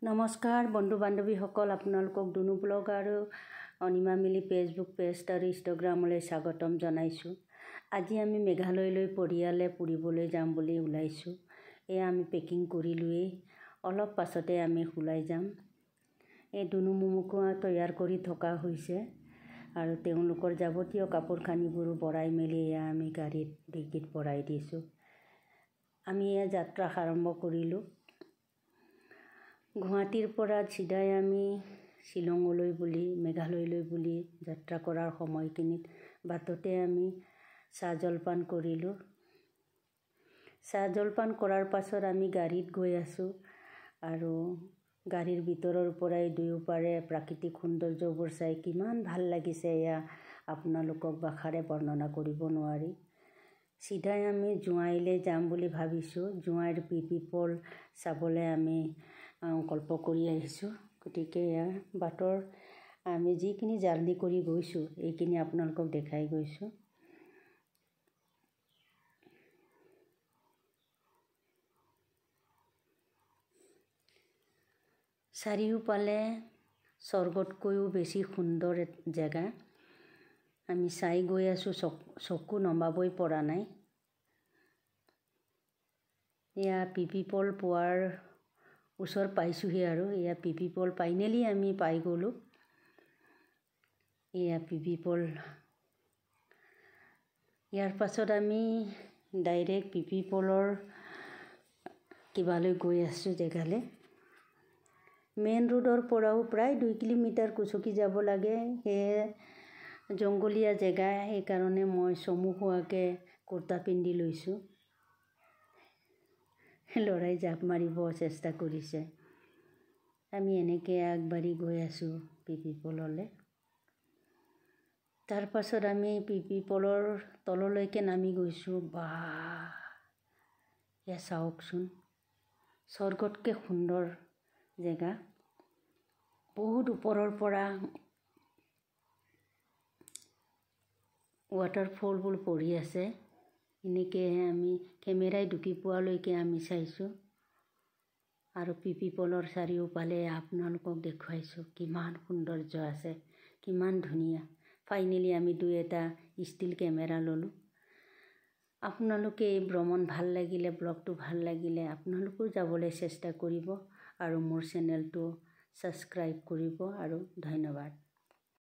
নমস্কাৰ বন্ধু বান্ধৱীসকল, আপোনালোকক দুনু ব্লগ আৰু অনিমা মিলি ফেচবুক পেজ আৰু ইনষ্টাগ্ৰামলৈ স্বাগতম জনাইছোঁ। আজি আমি মেঘালয়লৈ পৰিয়ালে ফুৰিবলৈ যাম বুলি ওলাইছোঁ। এয়া আমি পেকিং কৰিলোৱেই, অলপ পাছতে আমি ওলাই যাম। এই দুনু মুমুকুৱা তৈয়াৰ কৰি থকা হৈছে আৰু তেওঁলোকৰ যাৱতীয় কাপোৰ কানিবোৰ ভৰাই মেলি এয়া আমি গাড়ীত ডিকিত ভৰাই দিছোঁ। আমি এয়া যাত্ৰা আৰম্ভ কৰিলোঁ। গুৱাহাটীৰ পৰা চিধাই আমি শ্বিলঙলৈ বুলি মেঘালয়লৈ বুলি যাত্ৰা কৰাৰ সময়খিনিত বাটতে আমি চাহ জলপান কৰিলোঁ। চাহ জলপান কৰাৰ পাছত আমি গাড়ীত গৈ আছোঁ আৰু গাড়ীৰ ভিতৰৰ পৰাই দুয়োপাৰে প্ৰাকৃতিক সৌন্দৰ্যবোৰ চাই কিমান ভাল লাগিছে, এয়া আপোনালোকক ভাষাৰে বৰ্ণনা কৰিব নোৱাৰি। চিধাই আমি জোঁৱাইলৈ যাম বুলি ভাবিছোঁ। জোঁৱাইৰ পিপল চাবলৈ আমি কল্প কৰি আহিছোঁ। গতিকে এয়া বাটৰ আমি যিখিনি জাৰ্ণি কৰি গৈছোঁ এইখিনি আপোনালোকক দেখাই গৈছোঁ। চাৰিওফালে স্বৰ্গতকৈও বেছি সুন্দৰ জেগা আমি চাই গৈ আছোঁ, চকু নমাবই পৰা নাই। এয়া পিপল পোৱাৰ ওচৰ পাইছোঁহি আৰু এয়া পিপল ফাইনেলি আমি পাই গ'লোঁ। এয়া পিপল। ইয়াৰ পাছত আমি ডাইৰেক্ট পিপলৰ কিবালৈ গৈ আছোঁ জেগালৈ। মেইন ৰোডৰ পৰাও প্ৰায় 2 কিলোমিটাৰ কুচকি যাব লাগে। সেয়ে জংঘলীয়া জেগা, সেইকাৰণে মই চমু হোৱাকৈ কুৰ্তা পিন্ধি লৈছোঁ। ল'ৰাই জাপ মাৰিব চেষ্টা কৰিছে। আমি এনেকৈ আগবাঢ়ি গৈ আছোঁ পিপললৈ। তাৰ পাছত আমি পিপলৰ তললৈকে নামি গৈছোঁ। বাহ, এয়া চাওকচোন, স্বৰ্গতকৈ সুন্দৰ জেগা। বহুত ওপৰৰ পৰা ৱাটাৰফলবোৰ পৰি আছে। এনেকৈ আমি কেমেৰাই ঢুকি পোৱালৈকে আমি চাইছোঁ আৰু পিপলৰ চাৰিওফালে আপোনালোকক দেখুৱাইছোঁ কিমান সৌন্দৰ্য আছে, কিমান ধুনীয়া। ফাইনেলি আমি 2-এটা ষ্টিল কেমেৰা ল'লোঁ। আপোনালোকে এই ভ্ৰমণ ভাল লাগিলে, ব্লগটো ভাল লাগিলে আপোনালোকেও যাবলৈ চেষ্টা কৰিব আৰু মোৰ চেনেলটো ছাবস্ক্ৰাইব কৰিব আৰু ধন্যবাদ।